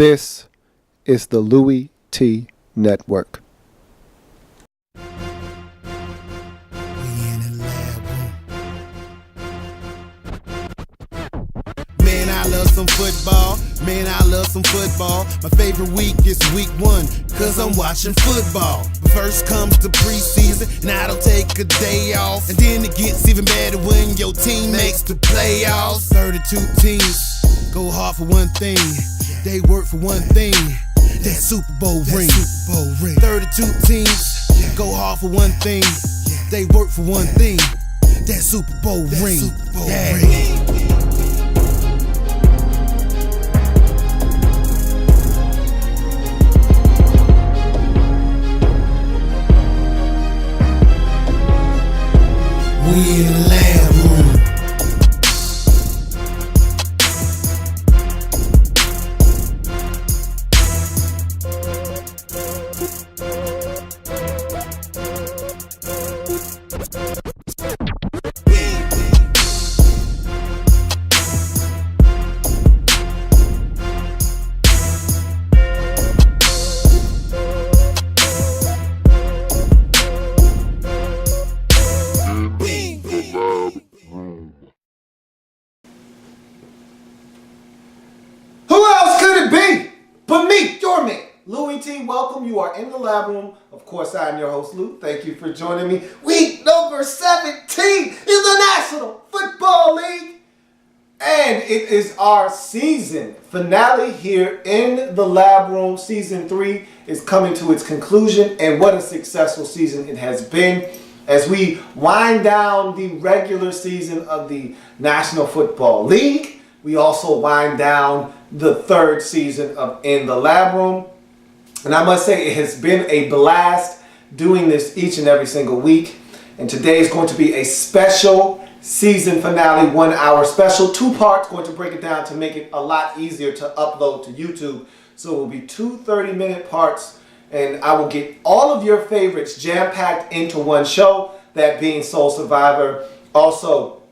This is the Louie T Network. Man, I love some football. Man, I love some football. My favorite week is week 1, cause I'm watching football. First comes the preseason, and I don't take a day off. And then it gets even better when your team makes the playoffs. 32 teams go hard for one thing. They work for one thing. That Super Bowl ring. 32 teams go hard for one thing. They work for one thing. That Super Bowl ring. We in the lab room. Louie T, welcome. You are in the lab room. Of course, I am your host, Lou. Thank you for joining me. Week number 17 in the National Football League. And it is our season finale here in the lab room. Season 3 is coming to its conclusion. And what a successful season it has been as we wind down the regular season of the National Football League. We also wind down the 3rd season of In the Lab Room. And I must say, it has been a blast doing this each and every single week. And today is going to be a special season finale, 1 hour special, 2 parts, going to break it down to make it a lot easier to upload to YouTube. So it will be 2 30-minute parts, and I will get all of your favorites jam-packed into one show, that being Soul Survivor, also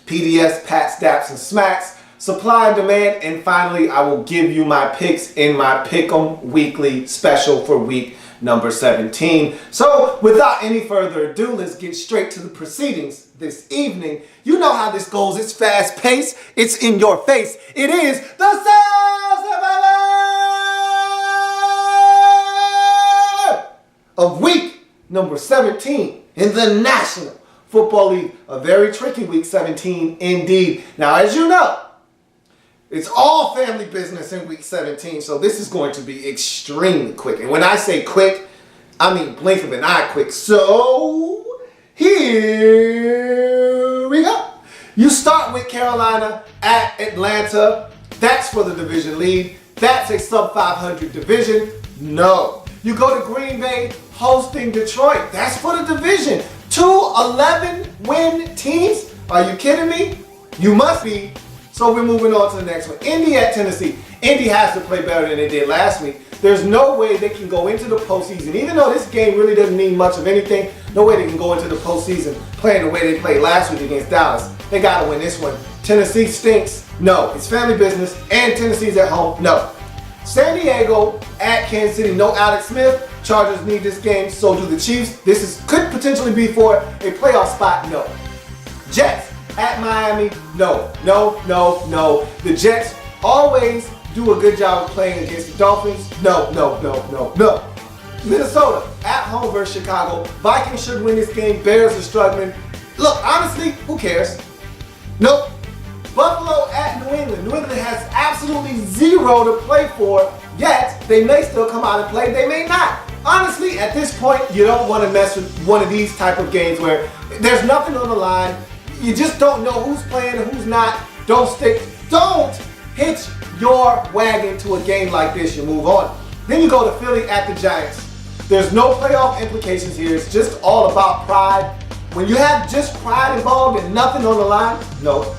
PDS, Pats, Daps, and Smacks, Supply and Demand, and finally, I will give you my picks in my Pick'em Weekly special for week number 17. So, without any further ado, let's get straight to the proceedings this evening. You know how this goes. It's fast-paced. It's in your face. It is the Soul Survivor of week number 17 in the National Football League. A very tricky week 17 indeed. Now, as you know, it's all family business in week 17, so this is going to be extremely quick. And when I say quick, I mean blink of an eye quick. So, here we go. You start with Carolina at Atlanta. That's for the division lead. That's a sub-500 division. No. You go to Green Bay hosting Detroit. That's for the division. 2 11-win teams? Are you kidding me? You must be. So we're moving on to the next one. Indy at Tennessee. Indy has to play better than they did last week. There's no way they can go into the postseason. Even though this game really doesn't mean much of anything, no way they can go into the postseason playing the way they played last week against Dallas. They got to win this one. Tennessee stinks. No. It's family business. And Tennessee's at home. No. San Diego at Kansas City. No Alex Smith. Chargers need this game. So do the Chiefs. This could potentially be for a playoff spot. No. Jets at Miami, no. The Jets always do a good job of playing against the Dolphins. No. Minnesota at home versus Chicago. Vikings should win this game. Bears are struggling. Look, honestly, who cares? Nope. Buffalo at New England. New England has absolutely 0 to play for, yet they may still come out and play. They may not. Honestly, at this point, you don't want to mess with one of these type of games where there's nothing on the line. You just don't know who's playing and who's not. Don't hitch your wagon to a game like this. You move on. Then you go to Philly at the Giants. There's no playoff implications here. It's just all about pride. When you have just pride involved and nothing on the line, no.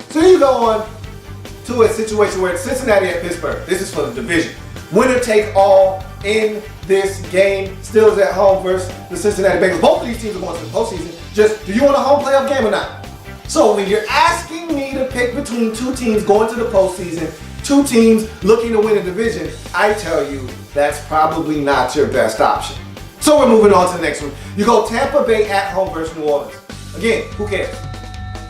So you go on to a situation where it's Cincinnati at Pittsburgh. This is for the division. Winner take all in this game. Steelers at home versus the Cincinnati Bengals. Both of these teams are going to the postseason. Just, do you want a home playoff game or not? So when you're asking me to pick between two teams going to the postseason, two teams looking to win a division, I tell you that's probably not your best option. So we're moving on to the next one. You go Tampa Bay at home versus New Orleans. Again, who cares?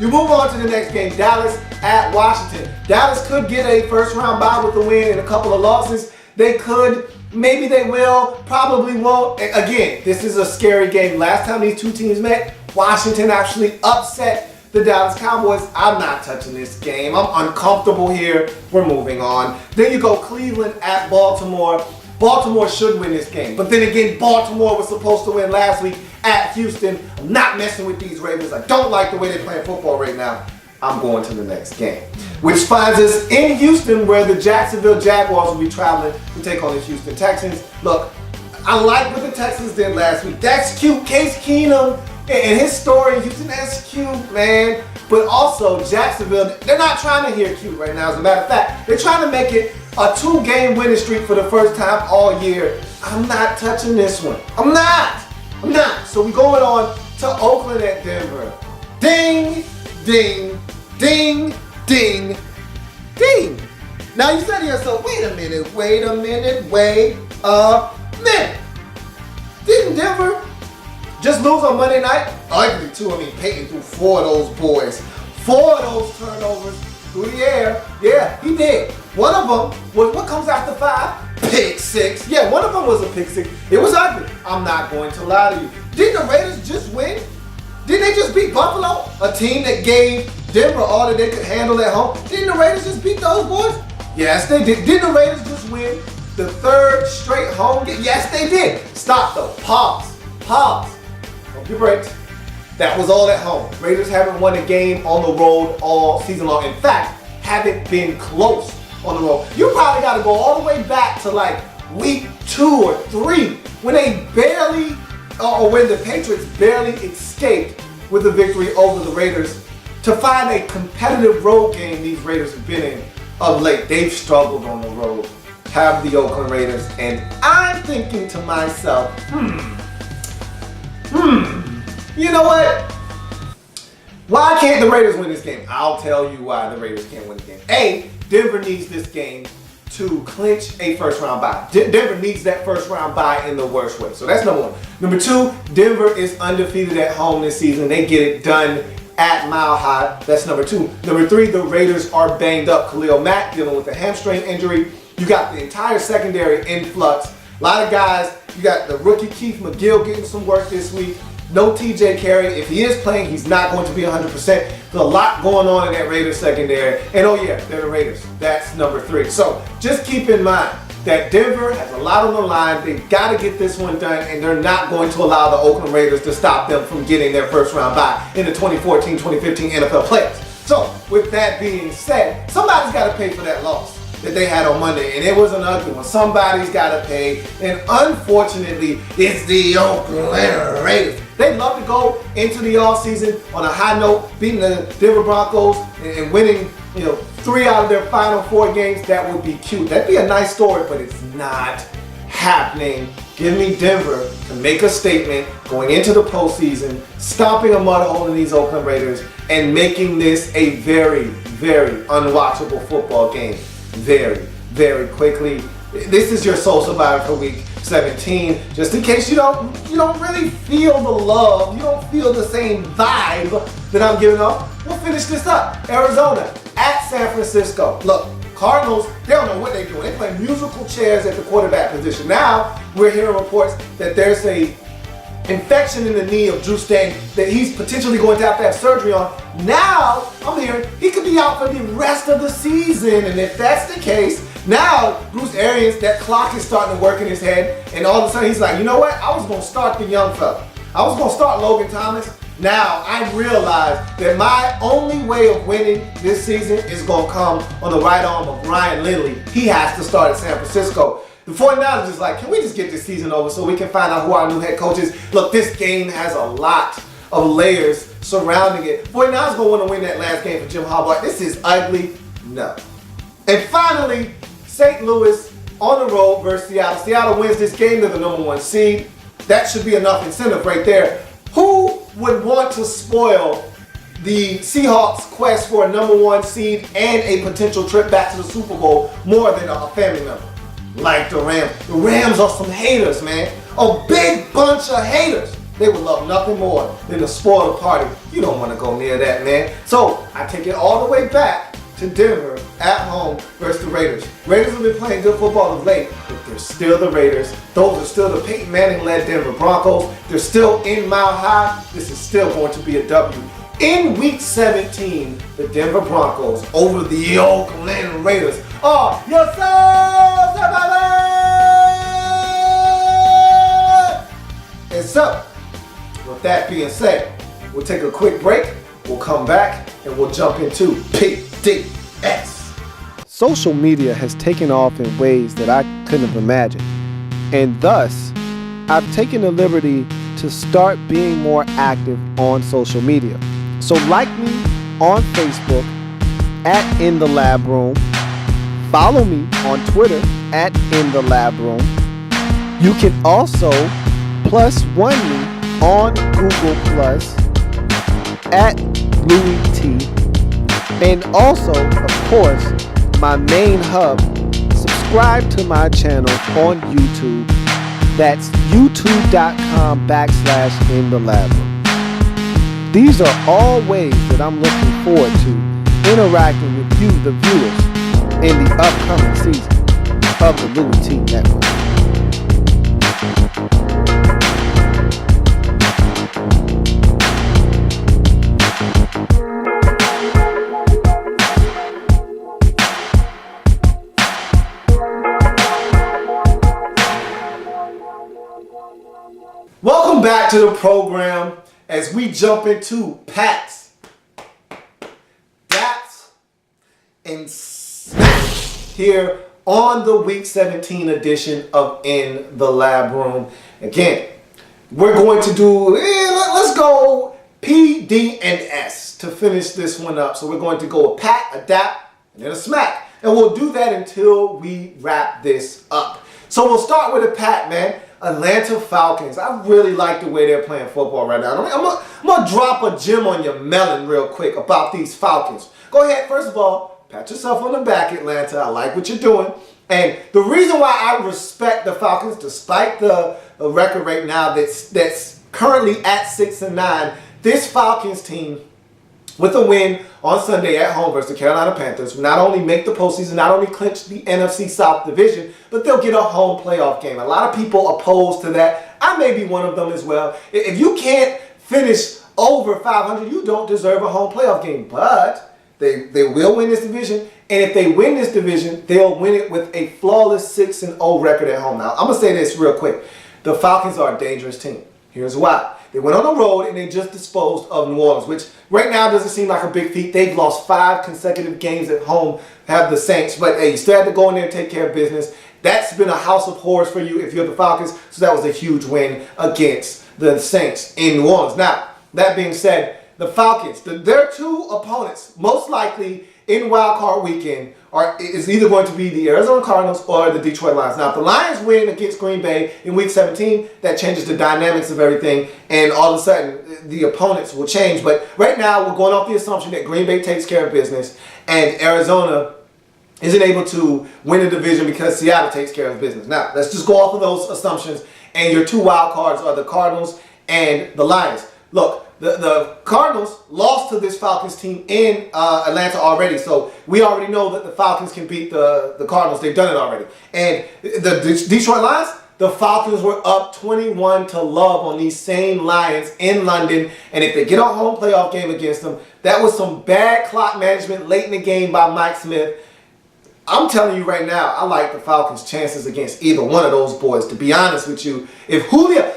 You move on to the next game, Dallas at Washington. Dallas could get a first round bye with the win and a couple of losses. They could, maybe they will, probably won't. Again, this is a scary game. Last time these two teams met, Washington actually upset the Dallas Cowboys. I'm not touching this game. I'm uncomfortable here. We're moving on. Then you go Cleveland at Baltimore. Baltimore should win this game. But then again, Baltimore was supposed to win last week at Houston. I'm not messing with these Ravens. I don't like the way they're playing football right now. I'm going to the next game, which finds us in Houston, where the Jacksonville Jaguars will be traveling to take on the Houston Texans. Look, I like what the Texans did last week. That's cute. Case Keenum and his story in Houston, that's cute, man. But also, Jacksonville, they're not trying to hear cute right now. As a matter of fact, they're trying to make it a 2-game winning streak for the first time all year. I'm not touching this one. I'm not. So we're going on to Oakland at Denver. Ding, ding, ding, ding, ding. Now you said to yourself, wait a minute. Didn't Denver just lose on Monday night? Ugly too. I mean, Peyton threw 4 of those boys. 4 of those turnovers through the air. Yeah, he did. One of them was, what comes after 5? Pick 6. Yeah, one of them was a pick 6. It was ugly. I'm not going to lie to you. Didn't the Raiders just win? Didn't they just beat Buffalo? A team that gave Denver all that they could handle at home. Didn't the Raiders just beat those boys? Yes, they did. Didn't the Raiders just win the 3rd straight home game? Yes, they did. Stop though. Pause. Don't be brakes. That was all at home. Raiders haven't won a game on the road all season long. In fact, haven't been close on the road. You probably got to go all the way back to like week 2 or 3 when they barely, or when the Patriots barely escaped with a victory over the Raiders to find a competitive road game these Raiders have been in of late. They've struggled on the road, have the Oakland Raiders, and I'm thinking to myself, you know what? Why can't the Raiders win this game? I'll tell you why the Raiders can't win the game. A, Denver needs this game to clinch a first round bye. Denver needs that first round bye in the worst way. So that's number 1. Number 2, Denver is undefeated at home this season. They get it done at Mile High. That's number 2. Number 3, the Raiders are banged up. Khalil Mack dealing with a hamstring injury. You got the entire secondary in flux. A lot of guys. You got the rookie Keith McGill getting some work this week. No TJ Carey. If he is playing, he's not going to be 100%. There's a lot going on in that Raiders secondary. And oh yeah, they're the Raiders. That's number 3. So just keep in mind that Denver has a lot on the line. They've got to get this one done, and they're not going to allow the Oakland Raiders to stop them from getting their first round bye in the 2014-2015 NFL playoffs. So with that being said, somebody's got to pay for that loss that they had on Monday, and it was an ugly one. Somebody's got to pay, and unfortunately, it's the Oakland Raiders. They love to go into the offseason on a high note, beating the Denver Broncos and winning, 3 out of their final 4 games. That would be cute. That'd be a nice story, but it's not happening. Give me Denver to make a statement going into the postseason, stomping a mud hole in these Oakland Raiders, and making this a very, very unwatchable football game very, very quickly. This is your Soul Survivor for Week 17. Just in case you don't really feel the love, you don't feel the same vibe that I'm giving off, we'll finish this up. Arizona at San Francisco. Look, Cardinals, they don't know what they're doing. They play musical chairs at the quarterback position. Now, we're hearing reports that there's a infection in the knee of Drew Stanton that he's potentially going to have surgery on. Now, I'm hearing he could be out for the rest of the season. And if that's the case, now Bruce Arians, that clock is starting to work in his head. And all of a sudden he's like, you know what? I was going to start the young fella. I was going to start Logan Thomas. Now I realize that my only way of winning this season is going to come on the right arm of Ryan Lindley. He has to start at San Francisco. The 49ers is like, can we just get this season over so we can find out who our new head coach is? Look, this game has a lot of layers surrounding it. 49ers going to want to win that last game for Jim Harbaugh. This is ugly. No. And finally, St. Louis on the road versus Seattle. Seattle wins this game. They're the number 1 seed. That should be enough incentive right there. Who would want to spoil the Seahawks' quest for a #1 seed and a potential trip back to the Super Bowl more than a family member. Like the Rams. The Rams are some haters, man. A big bunch of haters. They would love nothing more than to spoil the party. You don't want to go near that, man. So I take it all the way back to Denver at home versus the Raiders. Raiders have been playing good football of late, but they're still the Raiders. Those are still the Peyton Manning-led Denver Broncos. They're still in Mile High. This is still going to be a W. In Week 17, the Denver Broncos over the Oakland Raiders are yourselves, everybody! And so, with that being said, we'll take a quick break. We'll come back and we'll jump into PDS. Social media has taken off in ways that I couldn't have imagined. And thus, I've taken the liberty to start being more active on social media. So like me on Facebook at In the Lab Room. Follow me on Twitter at In the Lab Room. You can also +1 me on Google Plus at Louie T. And also, of course, my main hub, subscribe to my channel on YouTube. That's youtube.com/In the Lab Room. These are all ways that I'm looking forward to interacting with you, the viewers, in the upcoming season of the Louie T Network. Welcome back to the program as we jump into Pats, Daps, and Snacks here on the Week 17 edition of In the Lab Room. Again, we're going to do, let's go P, D, and S to finish this one up. So we're going to go a Pat, a Dap, and then a Smack. And we'll do that until we wrap this up. So we'll start with a Pat, man. Atlanta Falcons. I really like the way they're playing football right now. I'm gonna drop a gem on your melon real quick about these Falcons. Go ahead, first of all, pat yourself on the back, Atlanta. I like what you're doing. And the reason why I respect the Falcons, despite the record right now that's currently at 6-9, this Falcons team, with a win on Sunday at home versus the Carolina Panthers, will not only make the postseason, not only clinch the NFC South Division, but they'll get a home playoff game. A lot of people opposed to that. I may be one of them as well. If you can't finish over 500, you don't deserve a home playoff game. But they will win this division. And if they win this division, they'll win it with a flawless 6-0 record at home. Now, I'm going to say this real quick. The Falcons are a dangerous team. Here's why. They went on the road and they just disposed of New Orleans, which right now doesn't seem like a big feat. They've lost 5 consecutive games at home, have the Saints, but hey, you still had to go in there and take care of business. That's been a house of horrors for you if you're the Falcons, so that was a huge win against the Saints in New Orleans. Now, that being said, the Falcons, their 2 opponents, most likely in Wild Card Weekend, is either going to be the Arizona Cardinals or the Detroit Lions. Now, if the Lions win against Green Bay in Week 17, that changes the dynamics of everything, and all of a sudden, the opponents will change. But right now, we're going off the assumption that Green Bay takes care of business, and Arizona isn't able to win the division because Seattle takes care of business. Now, let's just go off of those assumptions, and your 2 wild cards are the Cardinals and the Lions. Look, the Cardinals lost to this Falcons team in Atlanta already, so we already know that the Falcons can beat the Cardinals. They've done it already. And the Detroit Lions, the Falcons were up 21-0 on these same Lions in London, and if they get a home playoff game against them, that was some bad clock management late in the game by Mike Smith. I'm telling you right now, I like the Falcons' chances against either one of those boys, to be honest with you. If Julio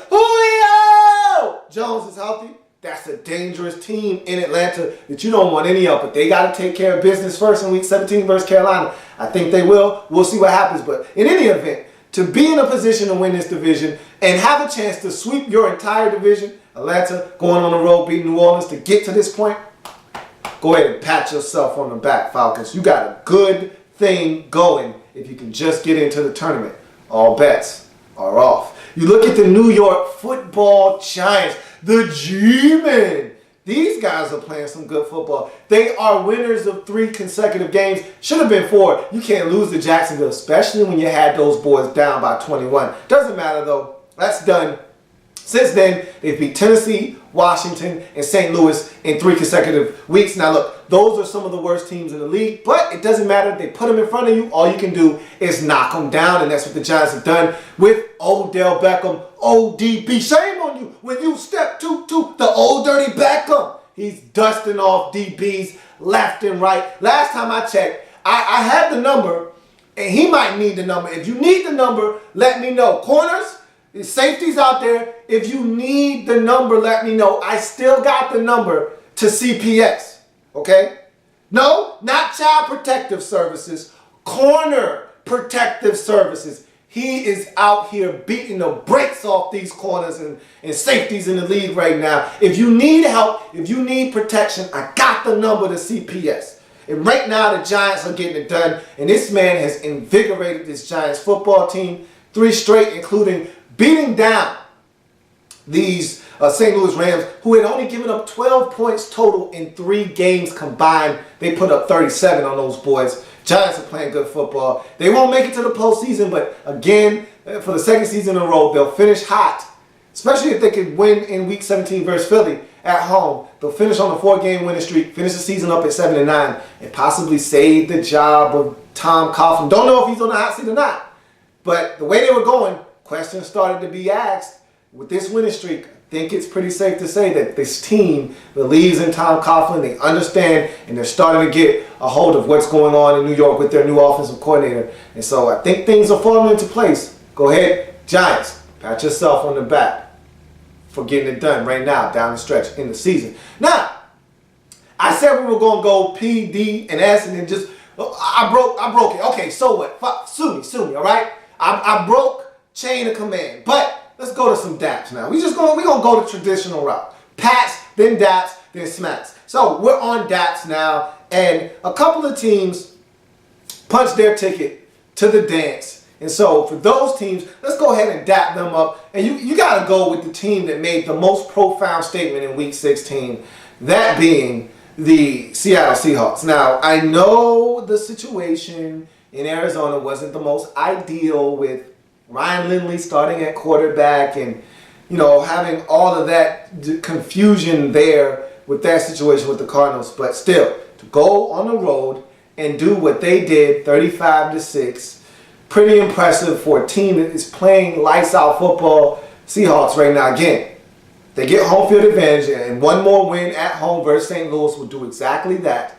Jones is healthy, that's a dangerous team in Atlanta that you don't want any of, but they got to take care of business first in Week 17 versus Carolina. I think they will. We'll see what happens, but in any event, to be in a position to win this division and have a chance to sweep your entire division, Atlanta going on the road, beating New Orleans to get to this point, go ahead and pat yourself on the back, Falcons. You got a good thing going if you can just get into the tournament. All bets are off. You look at the New York Football Giants, the G-Men. These guys are playing some good football. They are winners of 3 consecutive games. Should have been 4. You can't lose to Jacksonville, especially when you had those boys down by 21. Doesn't matter, though. That's done. Since then, they've beat Tennessee, Washington, and St. Louis in 3 consecutive weeks. Now, look, those are some of the worst teams in the league, but it doesn't matter. They put them in front of you. All you can do is knock them down, and that's what the Giants have done with Odell Beckham, ODB. Shame on you when you step to the old dirty Beckham. He's dusting off DBs left and right. Last time I checked, I had the number, and he might need the number. If you need the number, let me know. Corners, safeties out there, if you need the number, let me know. I still got the number to CPS, okay? No, not Child Protective Services, Corner Protective Services. He is out here beating the brakes off these corners and safeties in the league right now. If you need help, if you need protection, I got the number to CPS. And right now, the Giants are getting it done, and this man has invigorated this Giants football team. 3 straight, including beating down these St. Louis Rams, who had only given up 12 points total in 3 games combined. They put up 37 on those boys. Giants are playing good football. They won't make it to the postseason, but again, for the 2nd season in a row, they'll finish hot, especially if they could win in Week 17 versus Philly at home. They'll finish on a 4-game winning streak, finish the season up at 7-9, and possibly save the job of Tom Coughlin. Don't know if he's on the hot seat or not, but the way they were going, questions started to be asked. With this winning streak, I think it's pretty safe to say that this team believes in Tom Coughlin. They understand, and they're starting to get a hold of what's going on in New York with their new offensive coordinator. And so I think things are falling into place. Go ahead, Giants, pat yourself on the back for getting it done right now down the stretch in the season. Now, I said we were going to go P, D, and S, and then just, I broke it. Okay, so what? Sue me, all right? I broke chain of command. But let's go to some Daps now. We're gonna go the traditional route. Pats, then Daps, then Smacks. So we're on Daps now, and a couple of teams punched their ticket to the dance. And so for those teams, let's go ahead and dap them up. And you gotta go with the team that made the most profound statement in Week 16, that being the Seattle Seahawks. Now, I know the situation in Arizona wasn't the most ideal with Ryan Lindley starting at quarterback and, having all of that confusion there with that situation with the Cardinals. But still, to go on the road and do what they did, 35-6, pretty impressive for a team that is playing lights out football. Seahawks right now, again, they get home field advantage, and one more win at home versus St. Louis will do exactly that.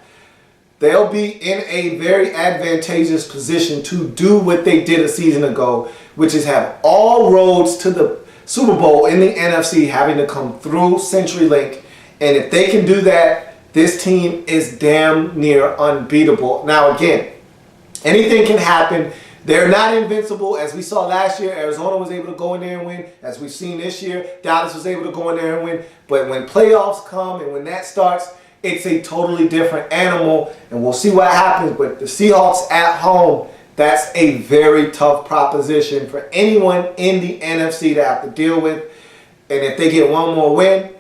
They'll be in a very advantageous position to do what they did a season ago, which is have all roads to the Super Bowl in the NFC having to come through CenturyLink. And if they can do that, this team is damn near unbeatable. Now, again, anything can happen. They're not invincible. As we saw last year, Arizona was able to go in there and win. As we've seen this year, Dallas was able to go in there and win. But when playoffs come and when that starts, it's a totally different animal, and we'll see what happens. But the Seahawks at home, that's a very tough proposition for anyone in the NFC to have to deal with. And if they get one more win,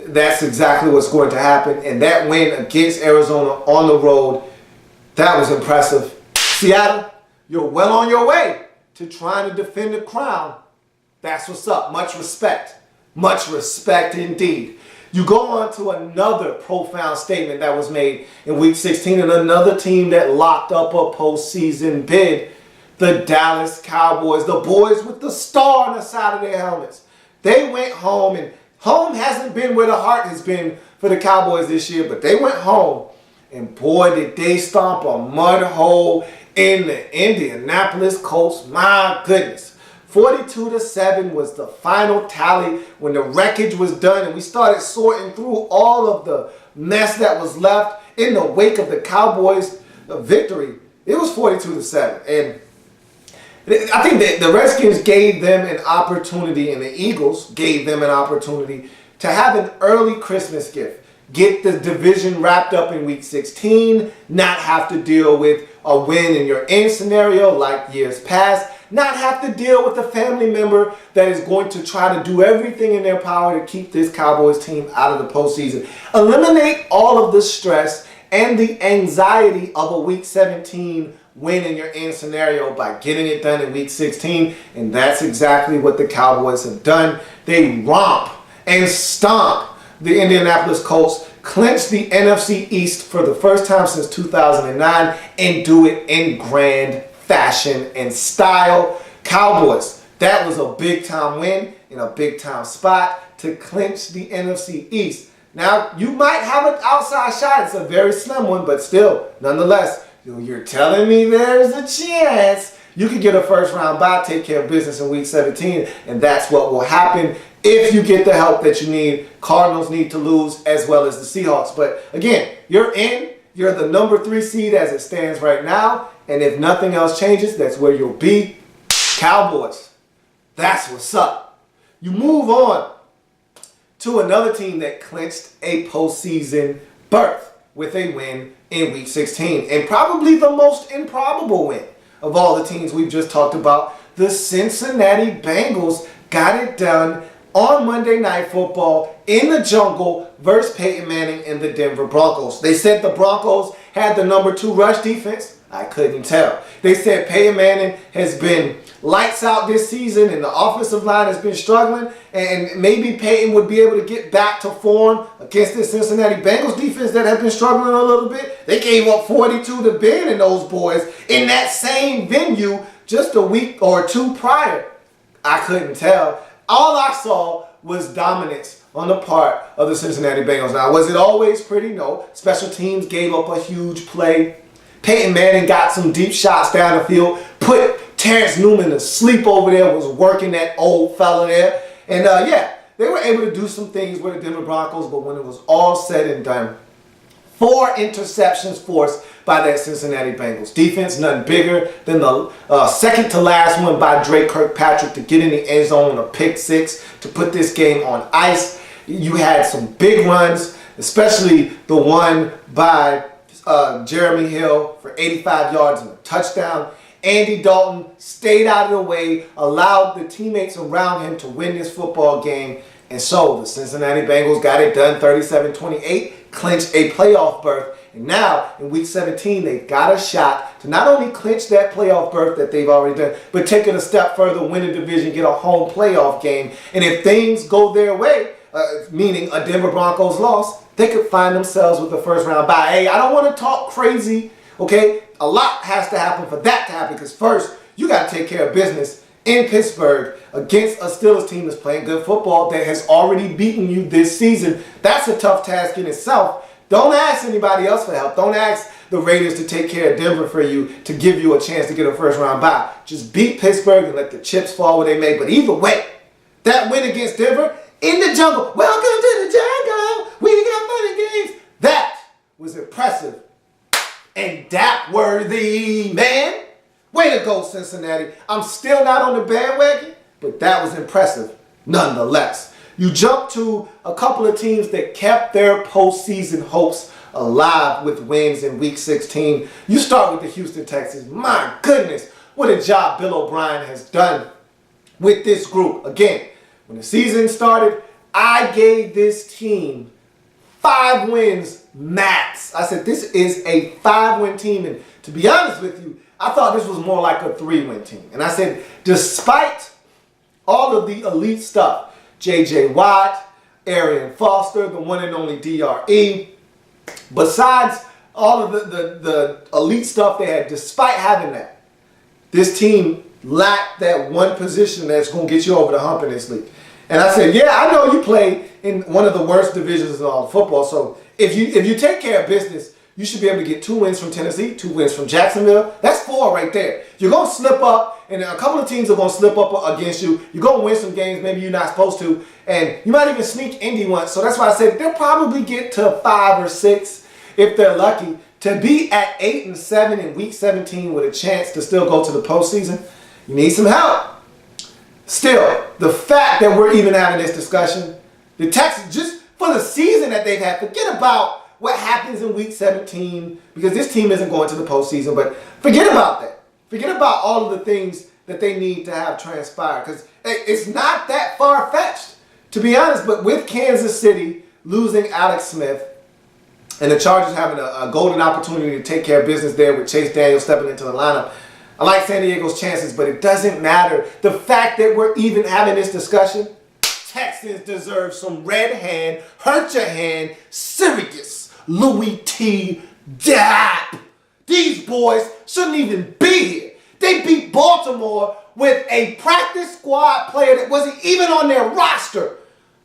that's exactly what's going to happen. And that win against Arizona on the road, that was impressive. Seattle, you're well on your way to trying to defend the crown. That's what's up. Much respect. Much respect indeed. You go on to another profound statement that was made in Week 16, and another team that locked up a postseason bid, the Dallas Cowboys, the boys with the star on the side of their helmets. They went home, and home hasn't been where the heart has been for the Cowboys this year, but they went home, and boy, did they stomp a mud hole in the Indianapolis Colts. My goodness. 42-7 was the final tally when the wreckage was done and we started sorting through all of the mess that was left in the wake of the Cowboys' victory. It was 42-7. And I think that the Redskins gave them an opportunity, and the Eagles gave them an opportunity to have an early Christmas gift. Get the division wrapped up in Week 16, not have to deal with a win in your end scenario like years past. not have to deal with a family member that is going to try to do everything in their power to keep this Cowboys team out of the postseason. Eliminate all of the stress and the anxiety of a Week 17 win in your end scenario by getting it done in Week 16, and that's exactly what the Cowboys have done. They romp and stomp the Indianapolis Colts, clinch the NFC East for the first time since 2009, and do it in grand fashion and style. Cowboys, that was a big-time win in a big-time spot to clinch the NFC East. Now, you might have an outside shot. It's a very slim one, but still, nonetheless, you're telling me there's a chance you could get a first-round bye, take care of business in Week 17, and that's what will happen if you get the help that you need. Cardinals need to lose as well as the Seahawks. But again, you're in. You're the number 3 seed as it stands right now, and if nothing else changes, that's where you'll be. Cowboys, that's what's up. You move on to another team that clinched a postseason berth with a win in Week 16, and probably the most improbable win of all the teams we've just talked about. The Cincinnati Bengals got it done on Monday Night Football in the jungle versus Peyton Manning and the Denver Broncos. They said the Broncos had the number 2 rush defense. I couldn't tell. They said Peyton Manning has been lights out this season and the offensive line has been struggling, and maybe Peyton would be able to get back to form against this Cincinnati Bengals defense that have been struggling a little bit. They gave up 42 to Ben and those boys in that same venue just a week or 2 prior. I couldn't tell. All I saw was dominance on the part of the Cincinnati Bengals. Now, was it always pretty? No. Special teams gave up a huge play. Peyton Manning got some deep shots down the field, put Terrence Newman to sleep over there, was working that old fella there. And yeah, they were able to do some things with the Denver Broncos, but when it was all said and done, 4 interceptions forced by that Cincinnati Bengals defense, nothing bigger than the second to last one by Drake Kirkpatrick to get in the end zone on a pick 6 to put this game on ice. You had some big runs, especially the one by Jeremy Hill for 85 yards and a touchdown. Andy Dalton stayed out of the way, allowed the teammates around him to win this football game, and so the Cincinnati Bengals got it done 37-28, clinched a playoff berth, and now in Week 17 they've got a shot to not only clinch that playoff berth that they've already done, but take it a step further, win a division, get a home playoff game, and if things go their way, meaning a Denver Broncos loss, they could find themselves with the first round bye. Hey, I don't want to talk crazy, okay? A lot has to happen for that to happen, because first, you got to take care of business in Pittsburgh against a Steelers team that's playing good football that has already beaten you this season. That's a tough task in itself. Don't ask anybody else for help. Don't ask the Raiders to take care of Denver for you to give you a chance to get a first round bye. Just beat Pittsburgh and let the chips fall where they may. But either way, that win against Denver in the jungle. Welcome to the jungle. We got fun and games. That was impressive and Dap worthy, man. Way to go, Cincinnati. I'm still not on the bandwagon, but that was impressive nonetheless. You jump to a couple of teams that kept their postseason hopes alive with wins in Week 16. You start with the Houston Texans. My goodness, what a job Bill O'Brien has done with this group. Again, when the season started, I gave this team 5 wins max. I said this is a 5-win team, and to be honest with you, I thought this was more like a 3-win team. And I said, despite all of the elite stuff, J.J. Watt, Arian Foster, the one and only DRE, besides all of the elite stuff they had, despite having that, this team lacked that one position that's going to get you over the hump in this league. And I said, yeah, I know you play in one of the worst divisions in all of football, so if you take care of business, you should be able to get 2 wins from Tennessee, 2 wins from Jacksonville. That's 4 right there. You're going to slip up, and a couple of teams are going to slip up against you. You're going to win some games maybe you're not supposed to, and you might even sneak Indy once. So that's why I said they'll probably get to 5 or 6 if they're lucky. To be at 8-7 in Week 17 with a chance to still go to the postseason, you need some help. Still, the fact that we're even having this discussion, the Texans, just for the season that they've had, forget about what happens in Week 17, because this team isn't going to the postseason, but forget about that. Forget about all of the things that they need to have transpire. Because it's not that far-fetched, to be honest. But with Kansas City losing Alex Smith and the Chargers having a golden opportunity to take care of business there with Chase Daniel stepping into the lineup, I like San Diego's chances, but it doesn't matter. The fact that we're even having this discussion, Texans deserve some red hand, hurt your hand, serious Louie T. Daps. These boys shouldn't even be here. They beat Baltimore with a practice squad player that wasn't even on their roster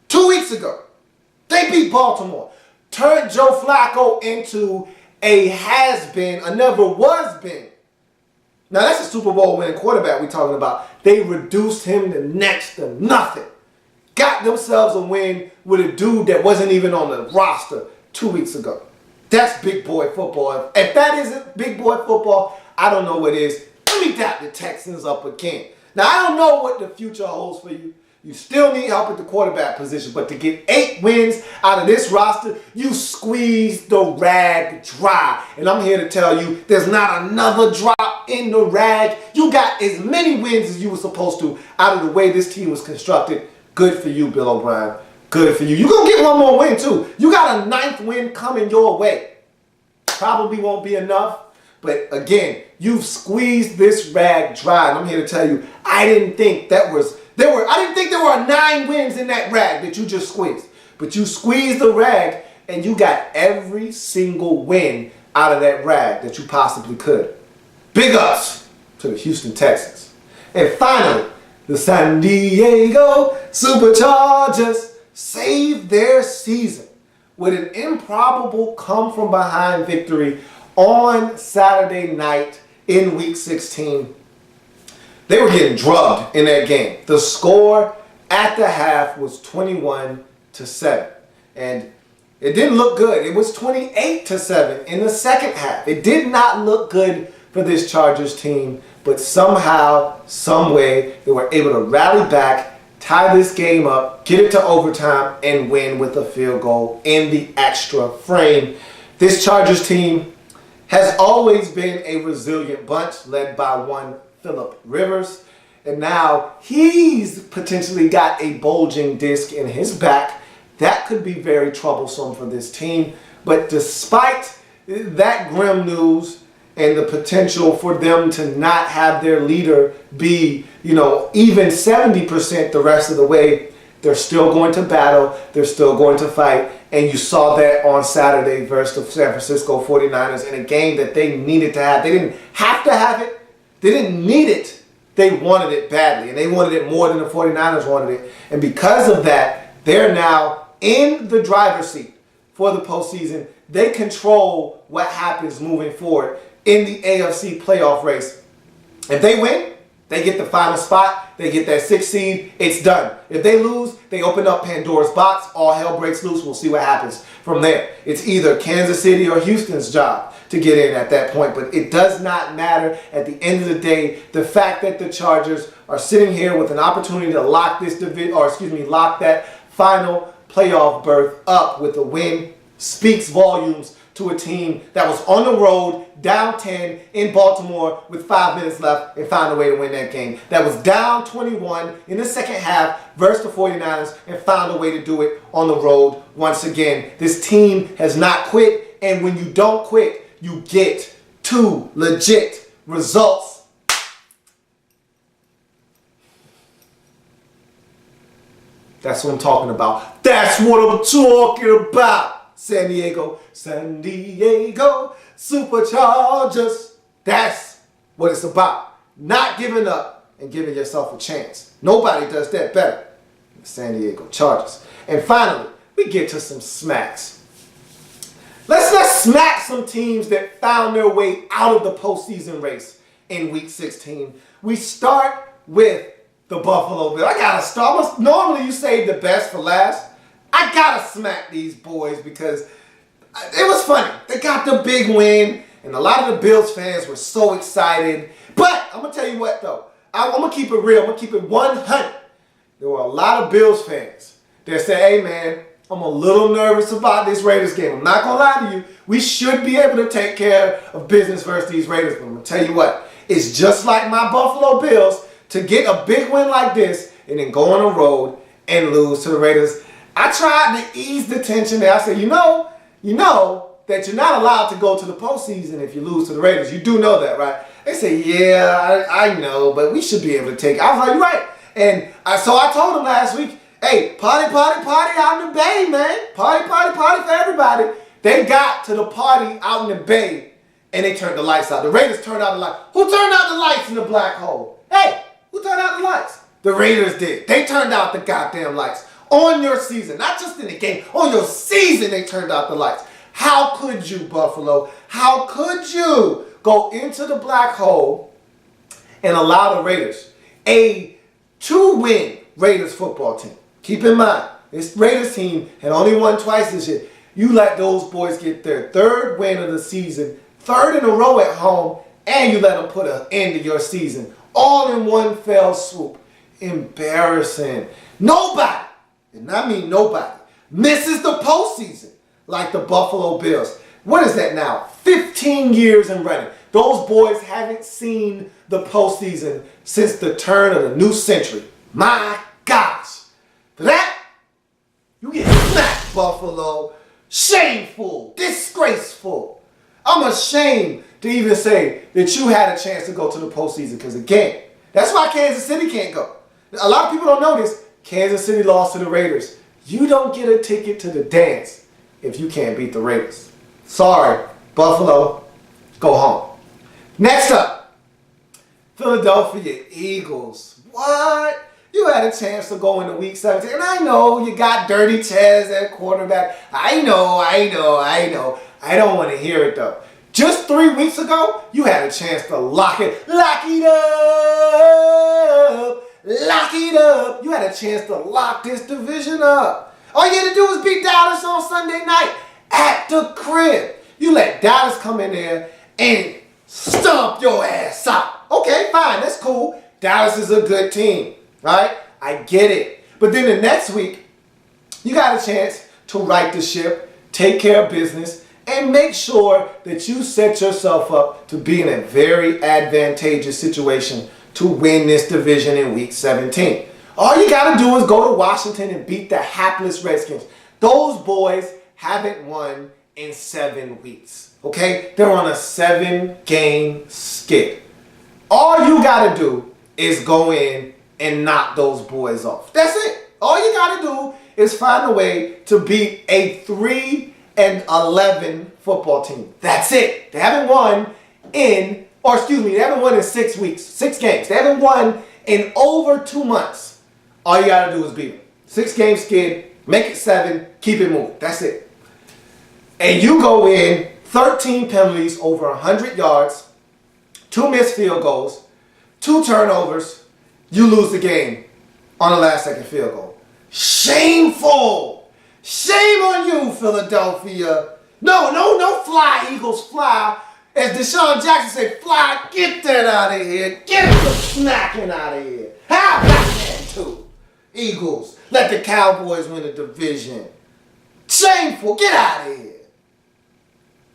2 weeks ago. They beat Baltimore. Turned Joe Flacco into a has-been, a never was-been. Now that's a Super Bowl winning quarterback we're talking about. They reduced him to next to nothing. Got themselves a win with a dude that wasn't even on the roster 2 weeks ago. That's big boy football. If that isn't big boy football, I don't know what is. Let me dap the Texans up again. Now, I don't know what the future holds for you. You still need help at the quarterback position, but to get 8 wins out of this roster, you squeeze the rag dry. And I'm here to tell you, there's not another drop in the rag. You got as many wins as you were supposed to out of the way this team was constructed. Good for you, Bill O'Brien. Good for you. You're going to get one more win, too. You got a 9th win coming your way. Probably won't be enough. But again, you've squeezed this rag dry. And I'm here to tell you, I didn't think there were 9 wins in that rag that you just squeezed. But you squeezed the rag and you got every single win out of that rag that you possibly could. Big ups to the Houston Texans. And finally, the San Diego Superchargers saved their season with an improbable come-from-behind victory on Saturday night in Week 16. They were getting drubbed in that game. The score at the half was 21-7. And it didn't look good. It was 28-7 in the second half. It did not look good for this Chargers team, but somehow, some way, they were able to rally back, tie this game up, get it to overtime, and win with a field goal in the extra frame. This Chargers team has always been a resilient bunch led by one Phillip Rivers. And now he's potentially got a bulging disc in his back. That could be very troublesome for this team. But despite that grim news and the potential for them to not have their leader be, even 70% the rest of the way, they're still going to battle. They're still going to fight. And you saw that on Saturday versus the San Francisco 49ers in a game that they needed to have. They didn't have to have it. They didn't need it. They wanted it badly. And they wanted it more than the 49ers wanted it. And because of that, they're now in the driver's seat for the postseason. They control what happens moving forward in the AFC playoff race. If they win, they get the final spot. They get that 6th seed. It's done. If they lose, they open up Pandora's box. All hell breaks loose. We'll see what happens from there. It's either Kansas City or Houston's job to get in at that point. But it does not matter. At the end of the day, the fact that the Chargers are sitting here with an opportunity to lock this lock that final playoff berth up with a win speaks volumes to a team that was on the road, down 10 in Baltimore with 5 minutes left and found a way to win that game. That was down 21 in the second half versus the 49ers and found a way to do it on the road once again. This team has not quit, and when you don't quit, you get 2 legit results. That's what I'm talking about. That's what I'm talking about. San Diego Superchargers. That's what it's about. Not giving up and giving yourself a chance. Nobody does that better than the San Diego Chargers. And finally, we get to some smacks. Let's smack some teams that found their way out of the postseason race in Week 16. We start with the Buffalo Bills. I gotta start. Normally you save the best for last. I gotta smack these boys because it was funny. They got the big win, and a lot of the Bills fans were so excited. But I'm gonna tell you what, though. I'm gonna keep it real. I'm gonna keep it 100. There were a lot of Bills fans that said, "Hey, man, I'm a little nervous about this Raiders game. I'm not gonna lie to you. We should be able to take care of business versus these Raiders. But I'm gonna tell you what. It's just like my Buffalo Bills. to get a big win like this and then go on the road and lose to the Raiders. I tried to ease the tension there. I said, you know that you're not allowed to go to the postseason if you lose to the Raiders. You do know that, right? They say, yeah, I know, but we should be able to take it. I was like, you're right. And so I told them last week, hey, party out in the Bay, man. Party for everybody. They got to the party out in the Bay, and they turned the lights out. The Raiders turned out the lights. Who turned out the lights in the black hole? Hey, who turned out the lights? The Raiders did. They turned out the goddamn lights. On your season, not just in the game, on your season they turned out the lights. How could you, Buffalo? How could you go into the black hole and allow the Raiders, a 2-win Raiders football team? Keep in mind, this Raiders team had only won twice this year. You let those boys get their 3rd win of the season, 3rd in a row at home, and you let them put an end to your season. All in one fell swoop. Embarrassing. Nobody, and I mean nobody, misses the postseason like the Buffalo Bills. What is that now? 15 years in running. Those boys haven't seen the postseason since the turn of the new century. My gosh. For that, you get smacked, Buffalo. Shameful. Disgraceful. I'm ashamed to even say that you had a chance to go to the postseason because, again, that's why Kansas City can't go. A lot of people don't know this. Kansas City lost to the Raiders. You don't get a ticket to the dance if you can't beat the Raiders. Sorry, Buffalo, go home. Next up, Philadelphia Eagles. What? You had a chance to go into Week 17. And I know you got Dirty Tez at quarterback. I know. I don't want to hear it, though. Just 3 weeks ago, you had a chance to lock it up. You had a chance to lock this division up. All you had to do was beat Dallas on Sunday night at the crib. You let Dallas come in there and stomp your ass out. Okay, fine, that's cool. Dallas is a good team, right? I get it. But then the next week, you got a chance to right the ship, take care of business, and make sure that you set yourself up to be in a very advantageous situation to win this division in Week 17. All you got to do is go to Washington and beat the hapless Redskins. Those boys haven't won in 7 weeks, okay? They're on a 7-game skid. All you got to do is go in and knock those boys off. That's it. All you got to do is find a way to beat a 3-11 football team. That's it. They haven't won in 6 weeks, 6 games. They haven't won in over 2 months. All you got to do is beat them. 6-game skid, make it 7, keep it moving. That's it. And you go in, 13 penalties, over 100 yards, 2 missed field goals, 2 turnovers. You lose the game on the last-second field goal. Shameful. Shame on you, Philadelphia. No, fly, Eagles, fly. As Deshaun Jackson said, fly, get that out of here. Get the snacking out of here. How about that, too? Eagles, let the Cowboys win the division. Shameful, get out of here.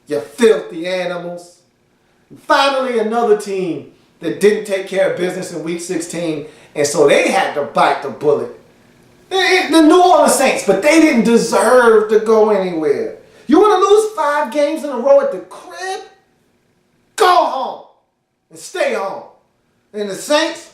You filthy animals. And finally, another team that didn't take care of business in Week 16, and so they had to bite the bullet. The New Orleans Saints, but they didn't deserve to go anywhere. You want to lose 5 games in a row at the crib? Go home and stay home. And the Saints,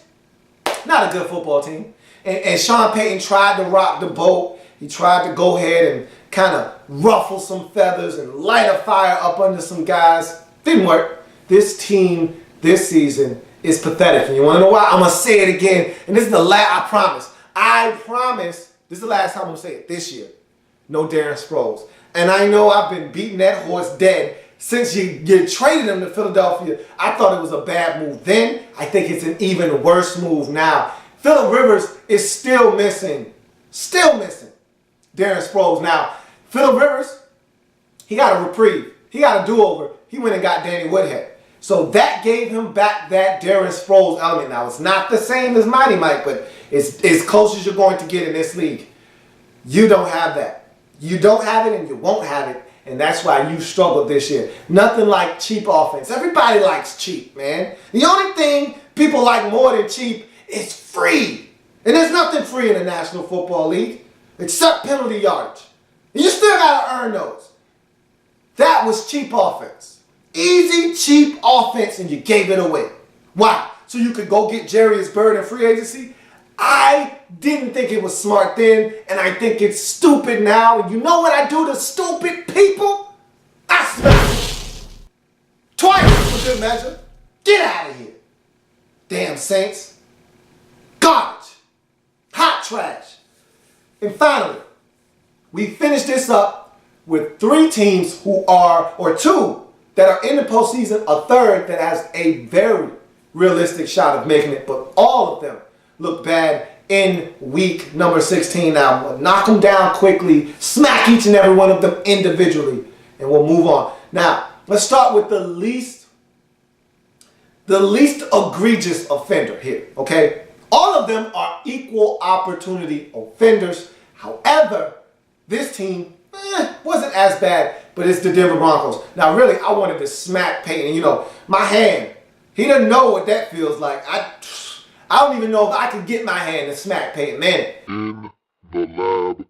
not a good football team. And Sean Payton tried to rock the boat. He tried to go ahead and kind of ruffle some feathers and light a fire up under some guys. Didn't work. This team this season is pathetic. And you want to know why? I'm going to say it again. And this is the last, I promise, this is the last time I'm going to say it this year. No Darren Sproles. And I know I've been beating that horse dead since you traded him to Philadelphia. I thought it was a bad move then. I think it's an even worse move now. Phillip Rivers is still missing Darren Sproles. Now, Phillip Rivers, he got a reprieve. He got a do-over. He went and got Danny Woodhead. So that gave him back that Darren Sproles element. Now, it's not the same as Mighty Mike, but it's as close as you're going to get in this league. You don't have that. You don't have it and you won't have it. And that's why you struggled this year. Nothing like cheap offense. Everybody likes cheap, man. The only thing people like more than cheap is free. And there's nothing free in the National Football League except penalty yardage. And you still gotta earn those. That was cheap offense. Easy, cheap offense, and you gave it away. Why? So you could go get Jarius Byrd in free agency? I didn't think it was smart then, and I think it's stupid now. And you know what I do to stupid people? I smash them. Twice for good measure. Get out of here. Damn Saints. Garbage. Hot trash. And finally, we finish this up with 3 teams who are, or 2 that are in the postseason, a third that has a very realistic shot of making it, but all of them look bad in week number 16. Now, we'll knock them down quickly, smack each and every one of them individually, and we'll move on. Now, let's start with the least egregious offender here, okay? All of them are equal opportunity offenders. However, this team wasn't as bad, but it's the Denver Broncos. Now, really, I wanted to smack Peyton. You know, my hand, he doesn't know what that feels like. I don't even know if I could get my hand to smack Peyton Manning. In the lab.